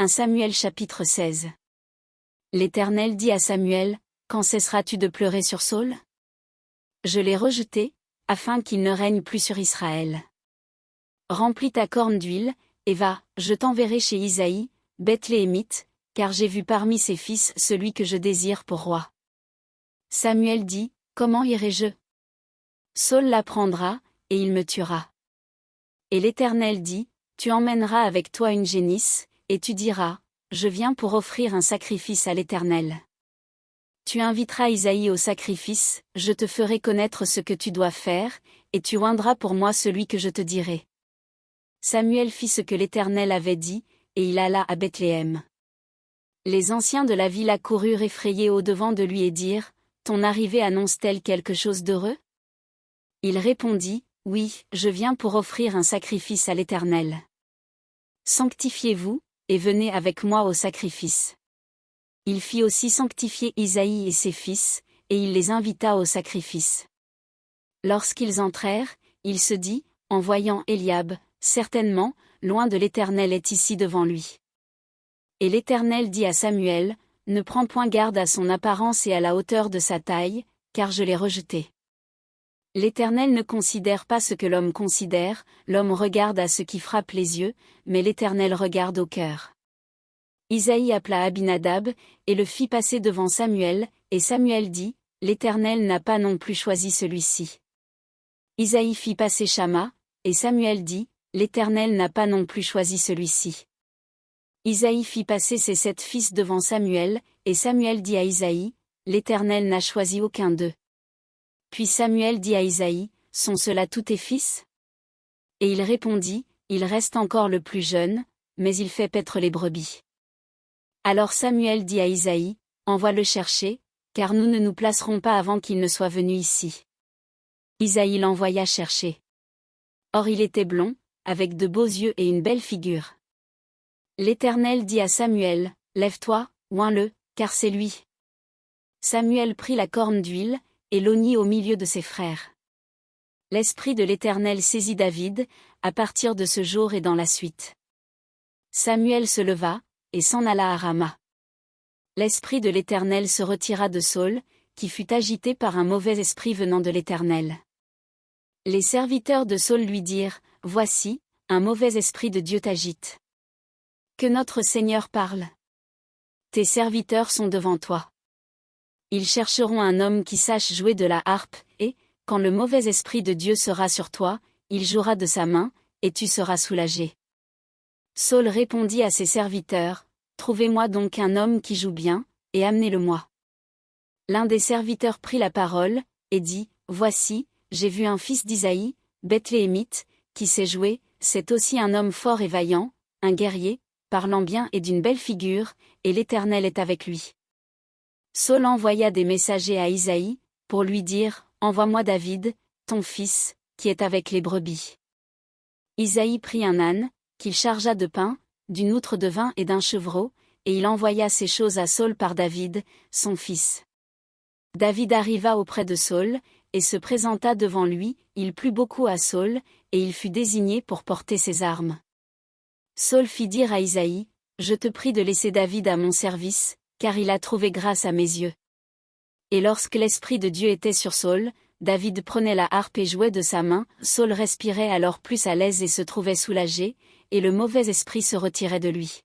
1 Samuel chapitre 16. L'Éternel dit à Samuel, quand cesseras-tu de pleurer sur Saül? Je l'ai rejeté, afin qu'il ne règne plus sur Israël. Remplis ta corne d'huile, et va, je t'enverrai chez Isaïe, Bethléemite, car j'ai vu parmi ses fils celui que je désire pour roi. Samuel dit, comment irai-je? Saül l'apprendra, et il me tuera. Et l'Éternel dit, tu emmèneras avec toi une génisse, et tu diras, je viens pour offrir un sacrifice à l'Éternel. Tu inviteras Isaïe au sacrifice, je te ferai connaître ce que tu dois faire, et tu oindras pour moi celui que je te dirai. Samuel fit ce que l'Éternel avait dit, et il alla à Bethléem. Les anciens de la ville accoururent effrayés au-devant de lui et dirent, ton arrivée annonce-t-elle quelque chose d'heureux? Il répondit, oui, je viens pour offrir un sacrifice à l'Éternel. Sanctifiez-vous, et venez avec moi au sacrifice. Il fit aussi sanctifier Isaïe et ses fils, et il les invita au sacrifice. Lorsqu'ils entrèrent, il se dit, en voyant Éliab, certainement, loin de l'Éternel est ici devant lui. Et l'Éternel dit à Samuel, ne prends point garde à son apparence et à la hauteur de sa taille, car je l'ai rejeté. L'Éternel ne considère pas ce que l'homme considère, l'homme regarde à ce qui frappe les yeux, mais l'Éternel regarde au cœur. Isaïe appela Abinadab, et le fit passer devant Samuel, et Samuel dit, l'Éternel n'a pas non plus choisi celui-ci. Isaïe fit passer Shama, et Samuel dit, l'Éternel n'a pas non plus choisi celui-ci. Isaïe fit passer ses 7 fils devant Samuel, et Samuel dit à Isaïe, l'Éternel n'a choisi aucun d'eux. Puis Samuel dit à Isaïe, sont ceux-là tous tes fils? Et il répondit, il reste encore le plus jeune, mais il fait paître les brebis. Alors Samuel dit à Isaïe, envoie-le chercher, car nous ne nous placerons pas avant qu'il ne soit venu ici. Isaïe l'envoya chercher. Or il était blond, avec de beaux yeux et une belle figure. L'Éternel dit à Samuel, lève-toi, oins-le, car c'est lui. Samuel prit la corne d'huile, et l'oignit au milieu de ses frères. L'Esprit de l'Éternel saisit David, à partir de ce jour et dans la suite. Samuel se leva, et s'en alla à Rama. L'Esprit de l'Éternel se retira de Saül, qui fut agité par un mauvais esprit venant de l'Éternel. Les serviteurs de Saül lui dirent, voici, un mauvais esprit de Dieu t'agite. Que notre Seigneur parle. Tes serviteurs sont devant toi. Ils chercheront un homme qui sache jouer de la harpe, et, quand le mauvais esprit de Dieu sera sur toi, il jouera de sa main, et tu seras soulagé. Saül répondit à ses serviteurs, trouvez-moi donc un homme qui joue bien, et amenez-le-moi. L'un des serviteurs prit la parole, et dit, voici, j'ai vu un fils d'Isaïe, Bethléemite, qui sait jouer, c'est aussi un homme fort et vaillant, un guerrier, parlant bien et d'une belle figure, et l'Éternel est avec lui. Saül envoya des messagers à Isaïe, pour lui dire, envoie-moi David, ton fils, qui est avec les brebis. Isaïe prit un âne, qu'il chargea de pain, d'une outre de vin et d'un chevreau, et il envoya ces choses à Saül par David, son fils. David arriva auprès de Saül, et se présenta devant lui, il plut beaucoup à Saül, et il fut désigné pour porter ses armes. Saül fit dire à Isaïe, je te prie de laisser David à mon service, car il a trouvé grâce à mes yeux. Et lorsque l'Esprit de Dieu était sur Saül, David prenait la harpe et jouait de sa main, Saül respirait alors plus à l'aise et se trouvait soulagé, et le mauvais esprit se retirait de lui.